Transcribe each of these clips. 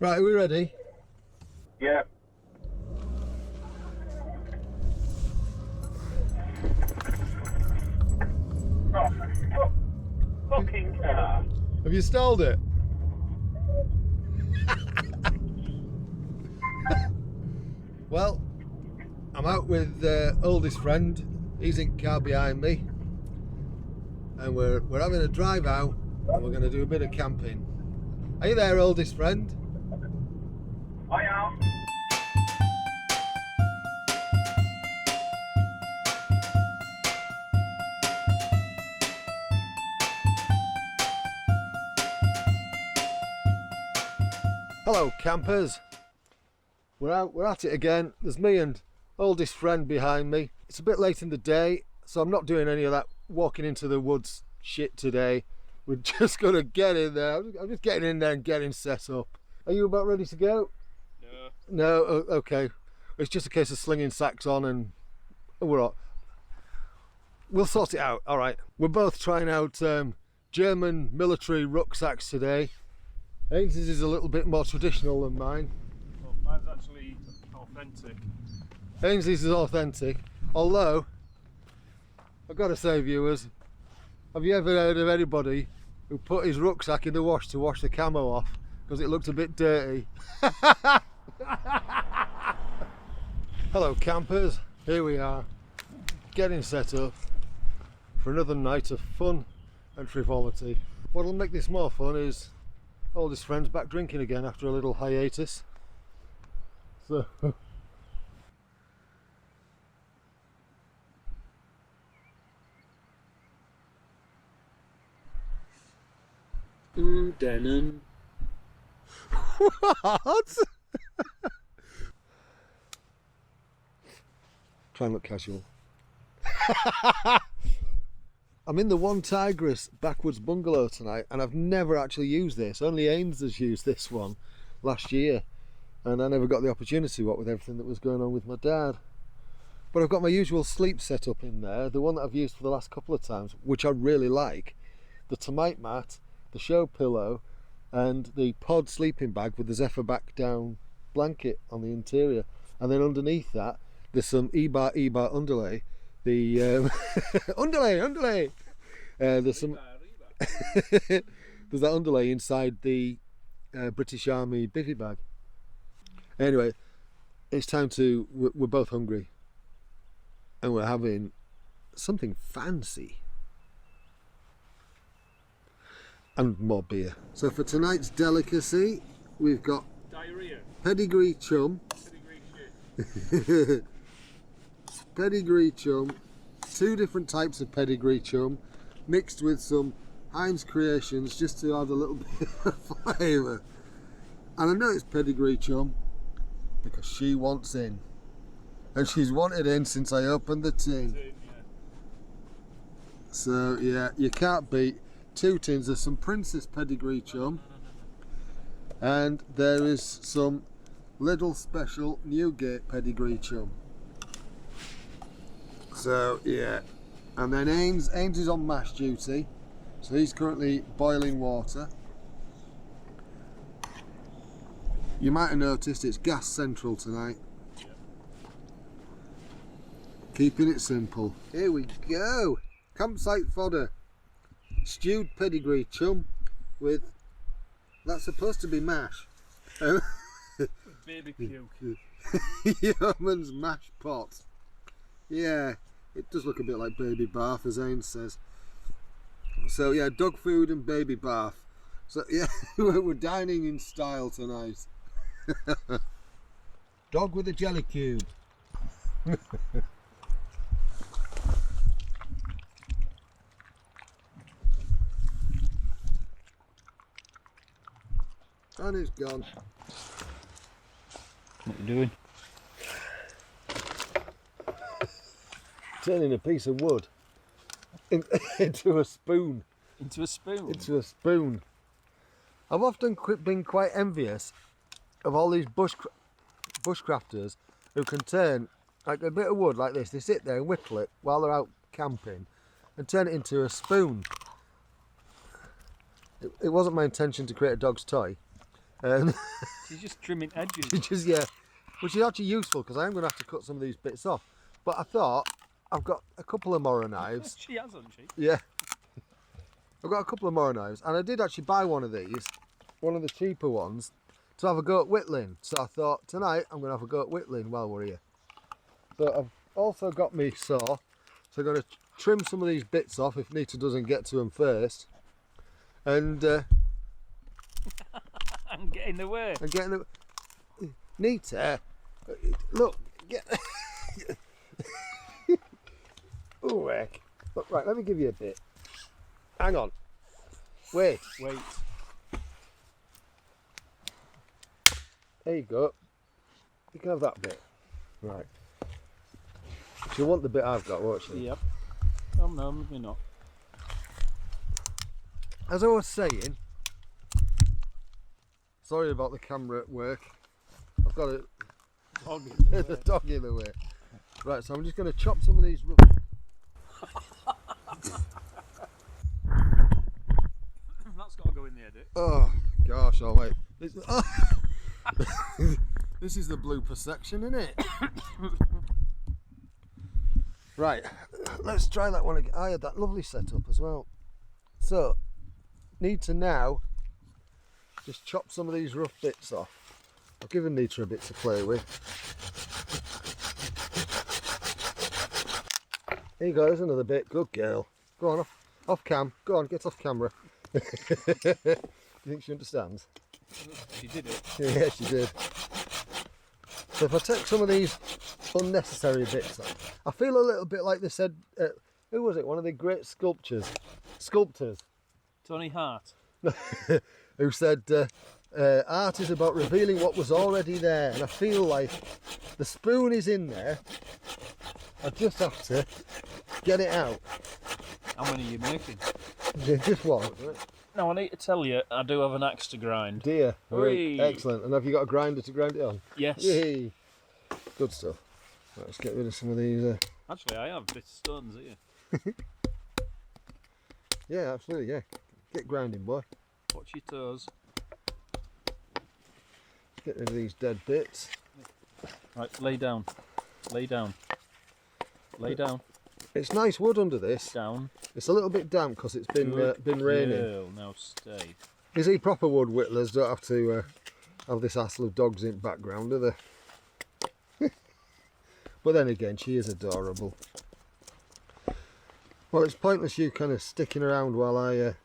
Right, are we ready? Yeah. Oh, fucking car. Have you stalled it? Well, I'm out with oldest friend. He's in car behind me, and we're having a drive out, and we're going to do a bit of camping. Are you there, oldest friend? I am. Hello, campers. We're at it again. There's me and oldest friend behind me. It's a bit late in the day, so I'm not doing any of that walking into the woods shit today. We're just gonna get in there. I'm just getting in there and getting set up. Are you about ready to go? No. No? Okay. It's just a case of slinging sacks on and we'll sort it out. All right. We're both trying out German military rucksacks today. Ainsley's is a little bit more traditional than mine. Well, mine's actually authentic. Ainsley's is authentic, although I've got to say, viewers, have you ever heard of anybody who put his rucksack in the wash to wash the camo off because it looked a bit dirty? Hello campers, here we are, getting set up for another night of fun and frivolity. What'll make this more fun is oldest friend's back drinking again after a little hiatus. So Denon. what? Try and look casual. I'm in the Onetigris Backwoods Bungalow tonight, and I've never actually used this. Only Ains has used this one last year, and I never got the opportunity, what with everything that was going on with my dad. But I've got my usual sleep setup in there, the one that I've used for the last couple of times, which I really like. The termite mat, the show pillow, and the pod sleeping bag with the Zephyr back down blanket on the interior. And then underneath that, there's some E-bar underlay. The underlay. There's some. There's that underlay inside the British Army bivvy bag. Anyway, it's time to. We're both hungry, and we're having something fancy and more beer. So for tonight's delicacy, we've got Diarrhea. Pedigree Chum. Pedigree shit. Pedigree Chum, two different types of Pedigree Chum mixed with some Heinz Creations just to add a little bit of flavour. And I know it's Pedigree Chum because she wants in, and she's wanted in since I opened the tin. So yeah, you can't beat two tins. There's some Princess Pedigree Chum, and there is some Lidl Special Newgate Pedigree Chum. So yeah, and then Ains is on mash duty, so he's currently boiling water. You might have noticed it's gas central tonight. Keeping it simple. Here we go. Campsite fodder. Stewed Pedigree Chum with, that's supposed to be mash. Baby puke. Yeoman's mash pot. Yeah, it does look a bit like baby bath, as Ains says. So yeah, dog food and baby bath. So yeah, we're dining in style tonight. Dog with a jelly cube. And it's gone. What you doing? Turning a piece of wood into a spoon. Into a spoon? Into a spoon. I've often been quite envious of all these bushcrafters who can turn like a bit of wood like this. They sit there and whittle it while they're out camping and turn it into a spoon. It wasn't my intention to create a dog's toy, She's just trimming edges. which is, yeah, which is actually useful because I am going to have to cut some of these bits off. But I thought, I've got a couple of Mora knives. She hasn't she? Yeah. I've got a couple of Mora knives, and I did actually buy one of these, one of the cheaper ones, to have a go at whittling. So I thought, tonight I'm going to have a go at whittling while we're here. So I've also got me saw, so I'm going to trim some of these bits off if Nita doesn't get to them first. And I'm getting in the way. I'm getting the... Nita, look, get... Oh, heck. Look, right, let me give you a bit. Hang on. Wait. There you go. You can have that bit. Right. She'll want the bit I've got, won't she? Yep. Oh no, maybe not. As I was saying, sorry about the camera at work. I've got There's a dog in the way. Right, so I'm just going to chop some of these. That's got to go in the edit. Oh gosh, oh wait. This is the blooper section, isn't it? Right, let's try that one again. I had that lovely setup as well. So, need to now just chop some of these rough bits off. I've given Nita a bit to play with. Here you go, there's another bit. Good girl. Go on, off cam. Go on, get off camera. Do you think she understands? She did it. Yeah, she did. So if I take some of these unnecessary bits off, I feel a little bit like they said, who was it? One of the great sculptors. Tony Hart. Who said art is about revealing what was already there, and I feel like the spoon is in there. I just have to get it out. How many are you making? Just one. Now I need to tell you, I do have an axe to grind. Dear, Whee! excellent. And have you got a grinder to grind it on? Yes. Yay! Good stuff. Right, let's get rid of some of these. Actually, I have bits of stones here. Yeah, absolutely. Yeah, get grinding, boy. Watch your toes. Get rid of these dead bits. Right, lay down. Lay down. Lay down. It's nice wood under this. Down. It's a little bit damp because it's been raining. Girl, now stay. You see, proper wood whittlers don't have to have this hassle of dogs in background, do they? But then again, she is adorable. Well, it's pointless you kind of sticking around while I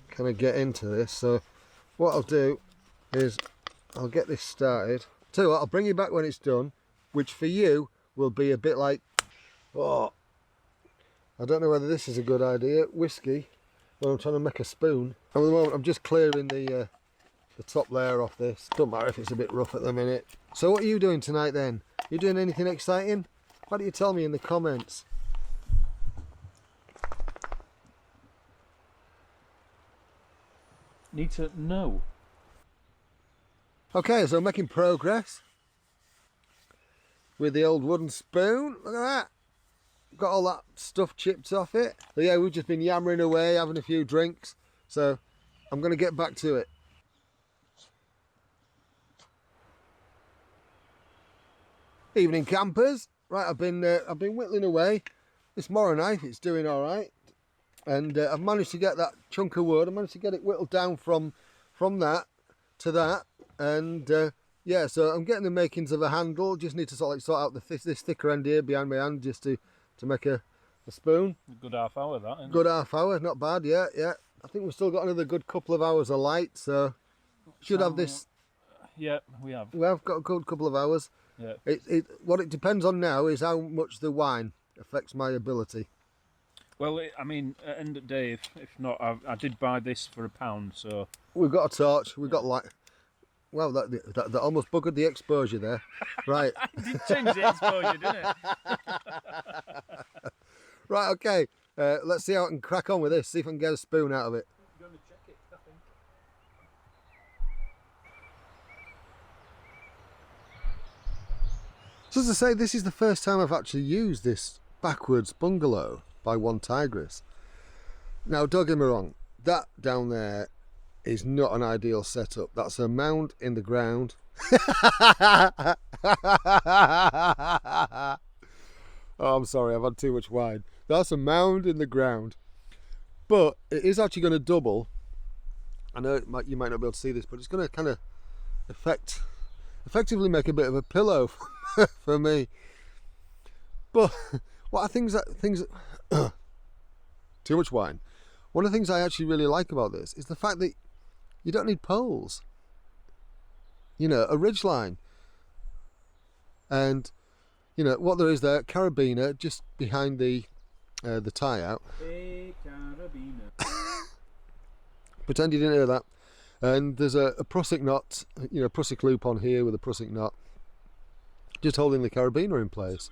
kind of get into this. So what I'll do is I'll get this started. Tell you what, I'll bring you back when it's done, which for you will be a bit like, oh, I don't know whether this is a good idea. Whiskey. Well, I'm trying to make a spoon. And at the moment, I'm just clearing the top layer off this. Don't matter if it's a bit rough at the minute. So what are you doing tonight then? You doing anything exciting? Why don't you tell me in the comments? Need to know. Okay, so I'm making progress with the old wooden spoon. Look at that. Got all that stuff chipped off it. So yeah, we've just been yammering away, having a few drinks. So I'm going to get back to it. Evening campers. Right, I've been whittling away. This Mora knife, it's doing all right, and I've managed to get that chunk of wood. I managed to get it whittled down from that to that, and yeah. So I'm getting the makings of a handle. Just need to sort out this thicker end here behind my hand, just to make a spoon. A good half hour, that. Isn't Good it? half hour, not bad. Yeah, yeah. I think we've still got another good couple of hours of light, so should have this. Yeah, we have. We have got a good couple of hours. Yeah. What it depends on now is how much the wine affects my ability. Well, I mean, at the end of the day, if not, I did buy this for £1, so... We've got a torch, we've got light. Well, that almost buggered the exposure there. Right. It did change the exposure, didn't it? Right, okay. Let's see how I can crack on with this, see if I can get a spoon out of it. I'm going to check it, I think. So as I say, this is the first time I've actually used this Backwoods Bungalow by Onetigris. Now, don't get me wrong, that down there is not an ideal setup. That's a mound in the ground. Oh, I'm sorry, I've had too much wine. That's a mound in the ground. But it is actually going to double. I know you might not be able to see this, but it's going to kind of effectively make a bit of a pillow for me. But what are things too much wine. One of the things I actually really like about this is the fact that you don't need poles. You know, a ridge line. And, you know, what there is there, carabiner just behind the tie out. A carabiner. Pretend you didn't hear that. And there's a Prusik knot, you know, Prusik loop on here with a Prusik knot, just holding the carabiner in place.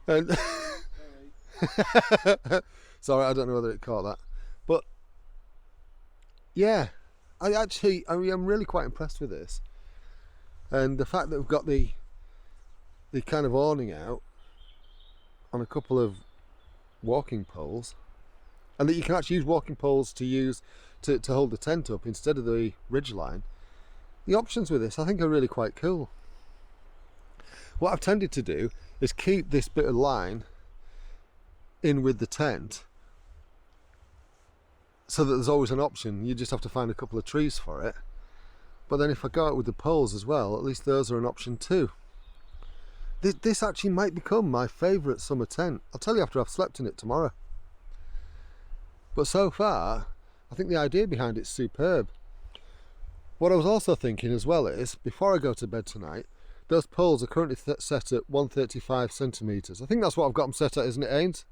And sorry, I don't know whether it caught that, but yeah, I'm really quite impressed with this, and the fact that we've got the kind of awning out on a couple of walking poles, and that you can actually use walking poles to hold the tent up instead of the ridge line. The options with this I think are really quite cool. What I've tended to do is keep this bit of line in with the tent so that there's always an option. You just have to find a couple of trees for it. But then if I go out with the poles as well, at least those are an option too. This actually might become my favourite summer tent. I'll tell you after I've slept in it tomorrow. But so far, I think the idea behind it's superb. What I was also thinking as well is, before I go to bed tonight, those poles are currently set at 135 centimetres. I think that's what I've got them set at, isn't it, Ains?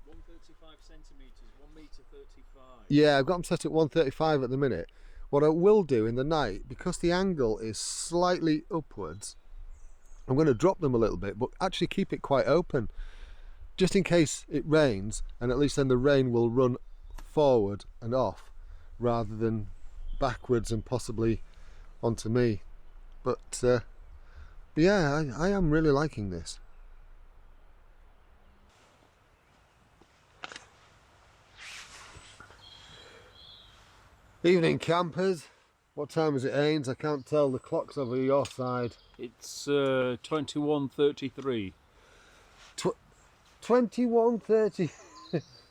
135 centimetres, 1 metre 35. Yeah, I've got them set at 135 at the minute. What I will do in the night, because the angle is slightly upwards, I'm going to drop them a little bit, but actually keep it quite open, just in case it rains, and at least then the rain will run forward and off, rather than backwards and possibly onto me. But yeah, I am really liking this. Evening campers. What time is it, Ains? I can't tell. The clock's over your side. It's 21:33. 21:30.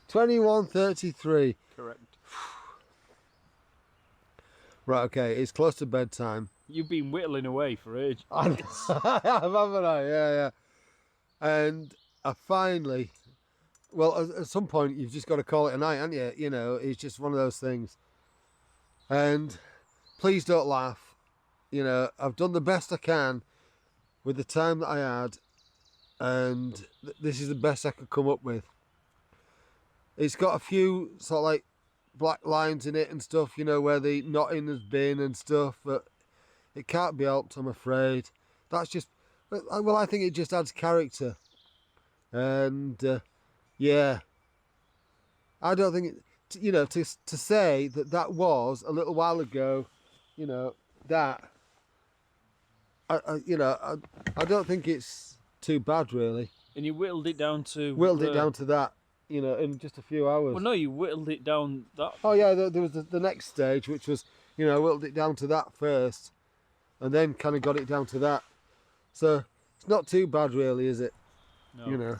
21:33. Correct. Right, okay, it's close to bedtime. You've been whittling away for ages. I have, haven't I? Yeah. And I finally, well, at some point you've just got to call it a night, haven't you? You know, it's just one of those things. And please don't laugh. You know, I've done the best I can with the time that I had, and this is the best I could come up with. It's got a few sort of like black lines in it and stuff, you know, where the knotting has been and stuff, but it can't be helped, I'm afraid. That's just, well, I think it just adds character. And yeah, I don't think you know, to say that was a little while ago, you know, that I don't think it's too bad, really. And you whittled it down to... Whittled it down to that, you know, in just a few hours. Well, no, you whittled it down that... Oh yeah, there was the next stage, which was, you know, whittled it down to that first, and then kind of got it down to that. So it's not too bad, really, is it? No. You know.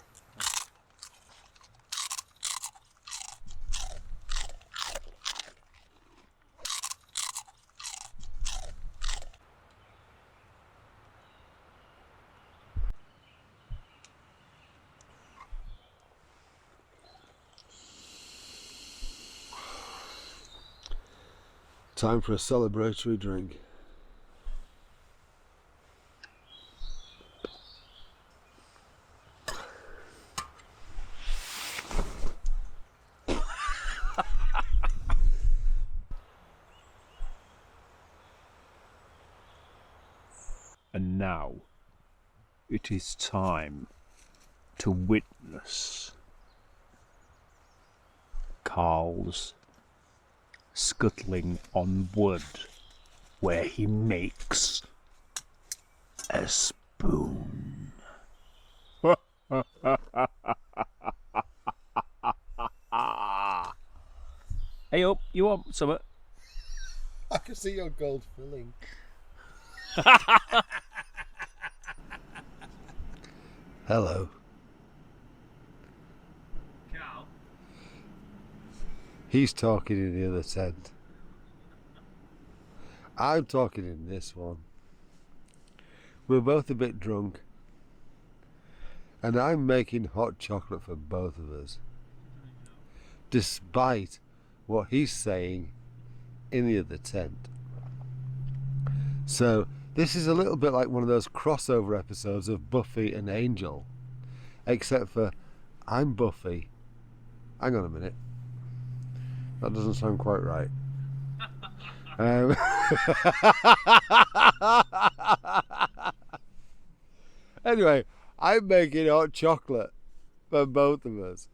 Time for a celebratory drink. And now it is time to witness Carl's scuttling on wood, where he makes a spoon. Hey up, you want some? I can see your gold filling. Hello. Carl. He's talking in the other tent. I'm talking in this one. We're both a bit drunk. And I'm making hot chocolate for both of us. Despite what he's saying in the other tent. So this is a little bit like one of those crossover episodes of Buffy and Angel. Except for I'm Buffy. Hang on a minute. That doesn't sound quite right. Anyway, I'm making hot chocolate for both of us.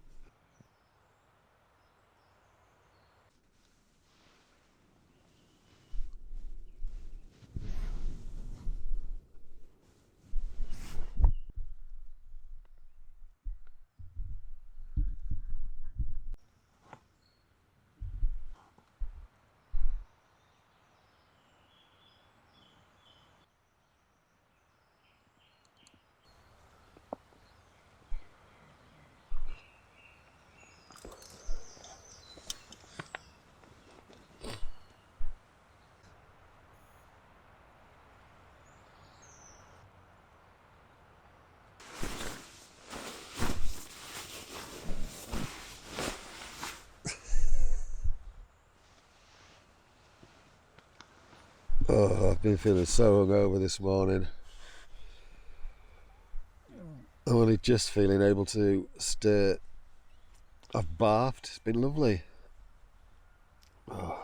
Oh, I've been feeling so hungover this morning. I'm only just feeling able to stir. I've bathed. It's been lovely. Oh.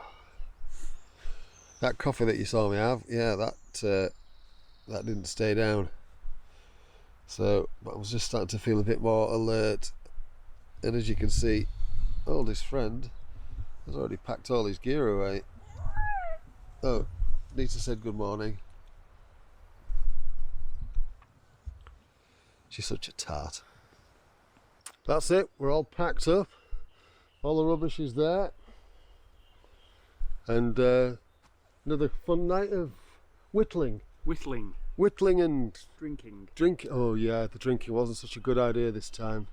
That coffee that you saw me have, yeah, that didn't stay down. So, but I was just starting to feel a bit more alert. And as you can see, oldest friend has already packed all his gear away. Oh, Nita said good morning. She's such a tart. That's it, we're all packed up. All the rubbish is there. And another fun night of whittling. Whittling and Drinking. Oh yeah, the drinking wasn't such a good idea this time.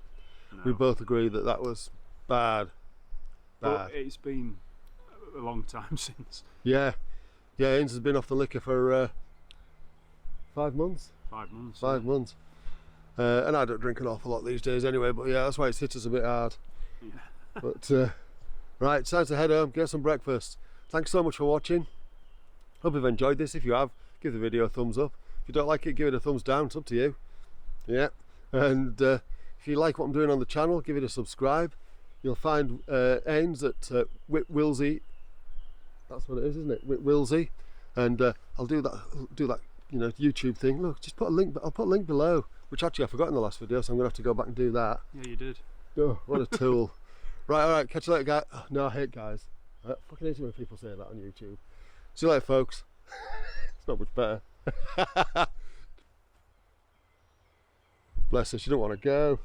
No. We both agreed that that was bad. But it's been a long time since. Yeah, Ains has been off the liquor for 5 months. 5 months. 5 months. And I don't drink an awful lot these days anyway, but yeah, that's why it's hit us a bit hard. Yeah. But right, it's time to head home, get some breakfast. Thanks so much for watching. Hope you've enjoyed this. If you have, give the video a thumbs up. If you don't like it, give it a thumbs down. It's up to you. Yeah. And if you like what I'm doing on the channel, give it a subscribe. You'll find Ains at Whitwilsey. That's what it is, isn't it? Whitwilsey. And I'll do that, you know, YouTube thing. Look, just put a link. I'll put a link below, which actually I forgot in the last video, so I'm gonna have to go back and do that. Yeah, you did. Oh, what a tool. Right, all right. Catch you later, guys. Oh, no, I hate guys. I fucking hate it when people say that on YouTube. See you later, folks. It's not much better. Bless her, she don't want to go.